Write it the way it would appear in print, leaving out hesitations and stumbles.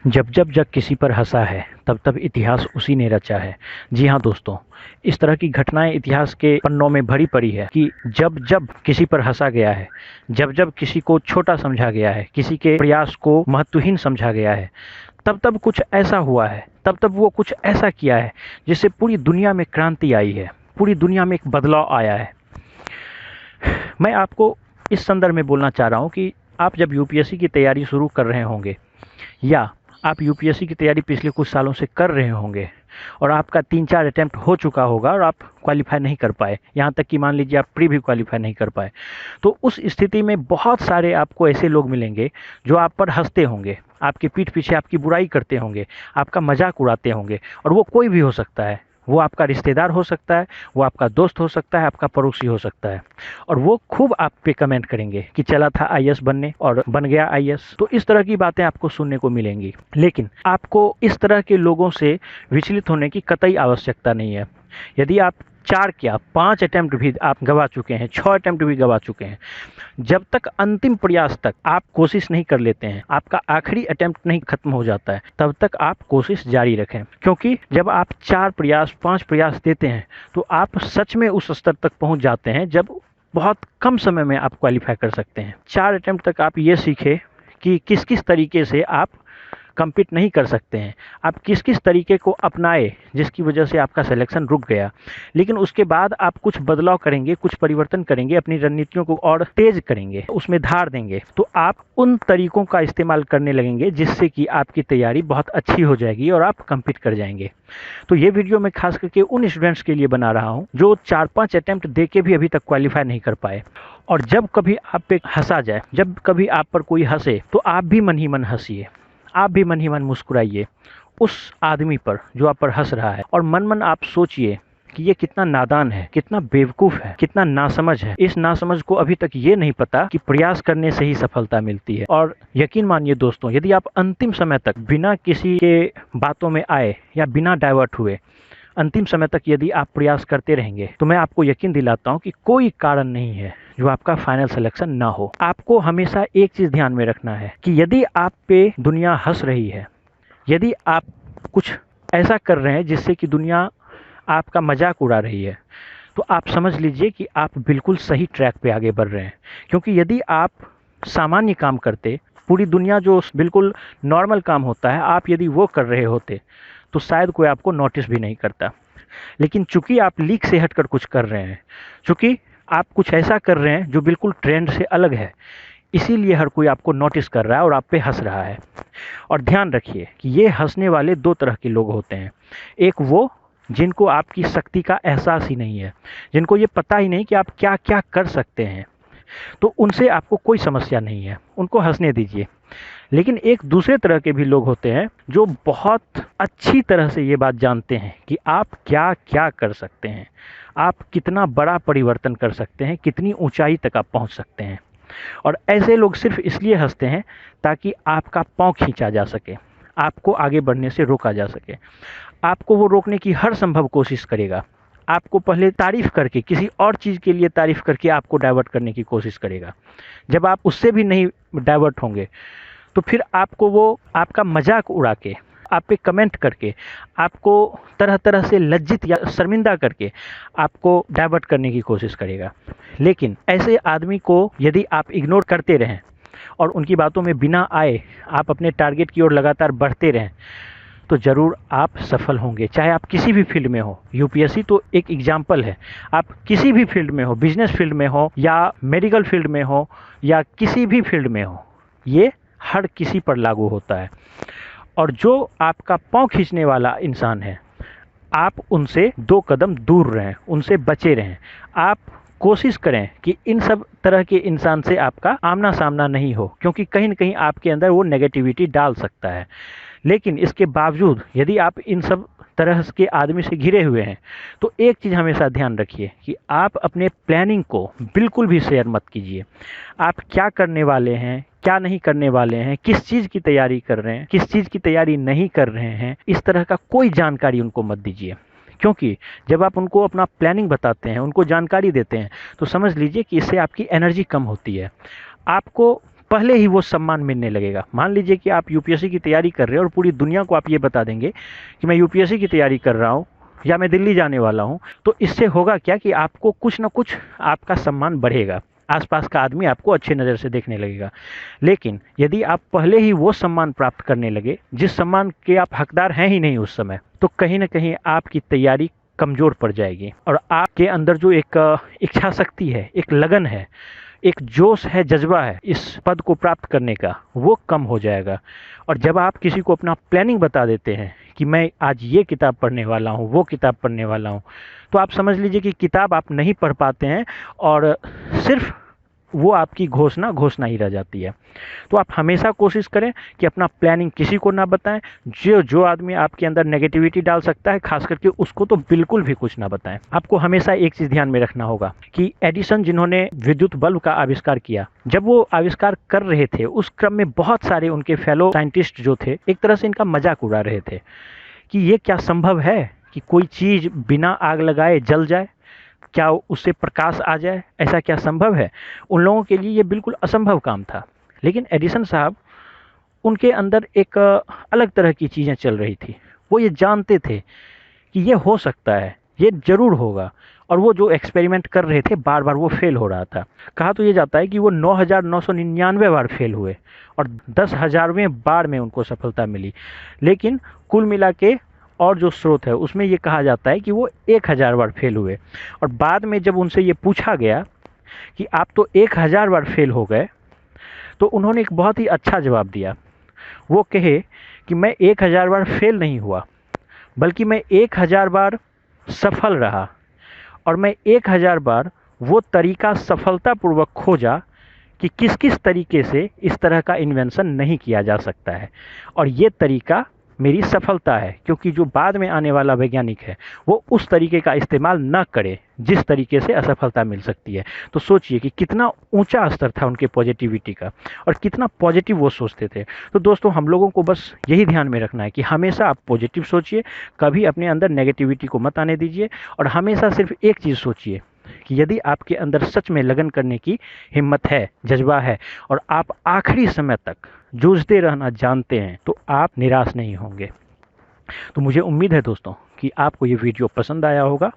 जब जब जग किसी पर हंसा है तब तब इतिहास उसी ने रचा है। जी हाँ दोस्तों, इस तरह की घटनाएं इतिहास के पन्नों में भरी पड़ी है कि जब जब किसी पर हंसा गया है, जब जब किसी को छोटा समझा गया है, किसी के प्रयास को महत्वहीन समझा गया है, तब तब कुछ ऐसा हुआ है, तब तब वो कुछ ऐसा किया है जिससे पूरी दुनिया में क्रांति आई है, पूरी दुनिया में एक बदलाव आया है। मैं आपको इस संदर्भ में बोलना चाह रहा हूँ कि आप जब यूपीएससी की तैयारी शुरू कर रहे होंगे या आप यूपीएससी की तैयारी पिछले कुछ सालों से कर रहे होंगे और आपका 3-4 अटेम्प्ट हो चुका होगा और आप क्वालिफाई नहीं कर पाए, यहाँ तक कि मान लीजिए आप प्री भी क्वालिफाई नहीं कर पाए, तो उस स्थिति में बहुत सारे आपको ऐसे लोग मिलेंगे जो आप पर हंसते होंगे, आपके पीठ पीछे आपकी बुराई करते होंगे, आपका मजाक उड़ाते होंगे। और वो कोई भी हो सकता है, वो आपका रिश्तेदार हो सकता है, वो आपका दोस्त हो सकता है, आपका पड़ोसी हो सकता है, और वो खूब आप पे कमेंट करेंगे कि चला था आईएएस बनने और बन गया आईएएस। तो इस तरह की बातें आपको सुनने को मिलेंगी, लेकिन आपको इस तरह के लोगों से विचलित होने की कतई आवश्यकता नहीं है। यदि आप 4 क्या 5 अटेम्प्ट भी आप गवा चुके हैं, 6 अटेम्प्ट भी गवा चुके हैं, जब तक अंतिम प्रयास तक आप कोशिश नहीं कर लेते हैं, आपका आखिरी अटेम्प्ट नहीं खत्म हो जाता है, तब तक आप कोशिश जारी रखें। क्योंकि जब आप 4 प्रयास 5 प्रयास देते हैं तो आप सच में उस स्तर तक पहुंच जाते हैं जब बहुत कम समय में आप क्वालिफाई कर सकते हैं। 4 अटेम्प्ट तक आप ये सीखें कि किस किस तरीके से आप कम्पीट नहीं कर सकते हैं, आप किस किस तरीके को अपनाए जिसकी वजह से आपका सिलेक्शन रुक गया। लेकिन उसके बाद आप कुछ बदलाव करेंगे, कुछ परिवर्तन करेंगे, अपनी रणनीतियों को और तेज करेंगे, उसमें धार देंगे, तो आप उन तरीकों का इस्तेमाल करने लगेंगे जिससे कि आपकी तैयारी बहुत अच्छी हो जाएगी और आप कम्पीट कर जाएंगे। तो ये वीडियो मैं खास करके उन स्टूडेंट्स के लिए बना रहा हूँ जो 4-5 अटेम्प्ट दे के भी अभी तक क्वालिफाई नहीं कर पाए। और जब कभी आप पे हंसा जाए, जब कभी आप पर कोई हंसे, तो आप भी मन ही मन हंसिए, आप भी मन ही मन मुस्कुराइए उस आदमी पर जो आप पर हंस रहा है, और मन मन आप सोचिए कि ये कितना नादान है, कितना बेवकूफ़ है, कितना नासमझ है। इस नासमझ को अभी तक ये नहीं पता कि प्रयास करने से ही सफलता मिलती है। और यकीन मानिए दोस्तों, यदि आप अंतिम समय तक बिना किसी के बातों में आए या बिना डाइवर्ट हुए अंतिम समय तक यदि आप प्रयास करते रहेंगे, तो मैं आपको यकीन दिलाता हूं कि कोई कारण नहीं है जो आपका फाइनल सिलेक्शन ना हो। आपको हमेशा एक चीज़ ध्यान में रखना है कि यदि आप पे दुनिया हंस रही है, यदि आप कुछ ऐसा कर रहे हैं जिससे कि दुनिया आपका मजाक उड़ा रही है, तो आप समझ लीजिए कि आप बिल्कुल सही ट्रैक पे आगे बढ़ रहे हैं। क्योंकि यदि आप सामान्य काम करते, पूरी दुनिया जो बिल्कुल नॉर्मल काम होता है, आप यदि वो कर रहे होते तो शायद कोई आपको नोटिस भी नहीं करता। लेकिन चूंकि आप लीक से हटकर कुछ कर रहे हैं, चूंकि आप कुछ ऐसा कर रहे हैं जो बिल्कुल ट्रेंड से अलग है, इसीलिए हर कोई आपको नोटिस कर रहा है और आप पे हंस रहा है। और ध्यान रखिए कि ये हंसने वाले 2 तरह के लोग होते हैं। एक वो जिनको आपकी शक्ति का एहसास ही नहीं है, जिनको ये पता ही नहीं कि आप क्या क्या कर सकते हैं, तो उनसे आपको कोई समस्या नहीं है, उनको हंसने दीजिए। लेकिन एक दूसरे तरह के भी लोग होते हैं जो बहुत अच्छी तरह से ये बात जानते हैं कि आप क्या क्या कर सकते हैं, आप कितना बड़ा परिवर्तन कर सकते हैं, कितनी ऊंचाई तक आप पहुंच सकते हैं। और ऐसे लोग सिर्फ इसलिए हंसते हैं ताकि आपका पांव खींचा जा सके, आपको आगे बढ़ने से रोका जा सके। आपको वो रोकने की हर संभव कोशिश करेगा, आपको पहले तारीफ करके, किसी और चीज़ के लिए तारीफ करके आपको डाइवर्ट करने की कोशिश करेगा। जब आप उससे भी नहीं डाइवर्ट होंगे तो फिर आपको वो आपका मजाक उड़ा के, आप पे कमेंट करके, आपको तरह तरह से लज्जित या शर्मिंदा करके आपको डाइवर्ट करने की कोशिश करेगा। लेकिन ऐसे आदमी को यदि आप इग्नोर करते रहें और उनकी बातों में बिना आए आप अपने टारगेट की ओर लगातार बढ़ते रहें, तो ज़रूर आप सफल होंगे। चाहे आप किसी भी फील्ड में हो, यूपीएससी तो एक एग्जाम्पल है, आप किसी भी फील्ड में हो, बिजनेस फील्ड में हो या मेडिकल फील्ड में हो या किसी भी फील्ड में हो, ये हर किसी पर लागू होता है। और जो आपका पाँव खींचने वाला इंसान है, आप उनसे 2 कदम दूर रहें, उनसे बचे रहें। आप कोशिश करें कि इन सब तरह के इंसान से आपका आमना सामना नहीं हो, क्योंकि कहीं न कहीं आपके अंदर वो नेगेटिविटी डाल सकता है। लेकिन इसके बावजूद यदि आप इन सब तरह के आदमी से घिरे हुए हैं, तो एक चीज़ हमेशा ध्यान रखिए कि आप अपने प्लानिंग को बिल्कुल भी शेयर मत कीजिए। आप क्या करने वाले हैं, क्या नहीं करने वाले हैं, किस चीज़ की तैयारी कर रहे हैं, किस चीज़ की तैयारी नहीं कर रहे हैं, इस तरह का कोई जानकारी उनको मत दीजिए। क्योंकि जब आप उनको अपना प्लानिंग बताते हैं, उनको जानकारी देते हैं, तो समझ लीजिए कि इससे आपकी एनर्जी कम होती है। आपको पहले ही वो सम्मान मिलने लगेगा। मान लीजिए कि आप यूपीएससी की तैयारी कर रहे हैं और पूरी दुनिया को आप ये बता देंगे कि मैं यूपीएससी की तैयारी कर रहा हूँ या मैं दिल्ली जाने वाला हूँ, तो इससे होगा क्या कि आपको कुछ ना कुछ आपका सम्मान बढ़ेगा, आसपास का आदमी आपको अच्छे नज़र से देखने लगेगा। लेकिन यदि आप पहले ही वो सम्मान प्राप्त करने लगे जिस सम्मान के आप हकदार हैं ही नहीं उस समय, तो कहीं ना कहीं आपकी तैयारी कमज़ोर पड़ जाएगी और आपके अंदर जो एक इच्छा शक्ति है, एक लगन है, एक जोश है, जज्बा है इस पद को प्राप्त करने का, वो कम हो जाएगा। और जब आप किसी को अपना प्लानिंग बता देते हैं कि मैं आज ये किताब पढ़ने वाला हूँ, वो किताब पढ़ने वाला हूँ, तो आप समझ लीजिए कि किताब आप नहीं पढ़ पाते हैं और सिर्फ वो आपकी घोषणा ही रह जाती है। तो आप हमेशा कोशिश करें कि अपना प्लानिंग किसी को ना बताएं। जो जो आदमी आपके अंदर नेगेटिविटी डाल सकता है, खास करके उसको तो बिल्कुल भी कुछ ना बताएं। आपको हमेशा एक चीज़ ध्यान में रखना होगा कि एडिसन जिन्होंने विद्युत बल्ब का आविष्कार किया, जब वो आविष्कार कर रहे थे उस क्रम में बहुत सारे उनके फेलो साइंटिस्ट जो थे एक तरह से इनका मजाक उड़ा रहे थे कि ये क्या संभव है कि कोई चीज़ बिना आग लगाए जल जाए, क्या उससे प्रकाश आ जाए, ऐसा क्या संभव है? उन लोगों के लिए ये बिल्कुल असंभव काम था। लेकिन एडिसन साहब, उनके अंदर एक अलग तरह की चीज़ें चल रही थी। वो ये जानते थे कि ये हो सकता है, ये ज़रूर होगा, और वो जो एक्सपेरिमेंट कर रहे थे बार बार वो फेल हो रहा था। कहा तो ये जाता है कि वो 9,999 बार फेल हुए और 10,000वें बार में उनको सफलता मिली। लेकिन कुल मिला के और जो स्रोत है उसमें ये कहा जाता है कि वो 1,000 बार फेल हुए। और बाद में जब उनसे ये पूछा गया कि आप तो 1,000 बार फेल हो गए, तो उन्होंने एक बहुत ही अच्छा जवाब दिया। वो कहे कि मैं 1,000 बार फेल नहीं हुआ, बल्कि मैं 1,000 बार सफल रहा और मैं 1,000 बार वो तरीका सफलतापूर्वक खोजा कि किस किस तरीके से इस तरह का इन्वेंशन नहीं किया जा सकता है, और ये तरीका मेरी सफलता है, क्योंकि जो बाद में आने वाला वैज्ञानिक है वो उस तरीके का इस्तेमाल न करे जिस तरीके से असफलता मिल सकती है। तो सोचिए कि कितना ऊंचा स्तर था उनके पॉजिटिविटी का और कितना पॉजिटिव वो सोचते थे। तो दोस्तों, हम लोगों को बस यही ध्यान में रखना है कि हमेशा आप पॉजिटिव सोचिए, कभी अपने अंदर नेगेटिविटी को मत आने दीजिए, और हमेशा सिर्फ एक चीज़ सोचिए कि यदि आपके अंदर सच में लगन करने की हिम्मत है, जज्बा है, और आप आखिरी समय तक जूझते रहना जानते हैं, तो आप निराश नहीं होंगे। तो मुझे उम्मीद है दोस्तों कि आपको ये वीडियो पसंद आया होगा।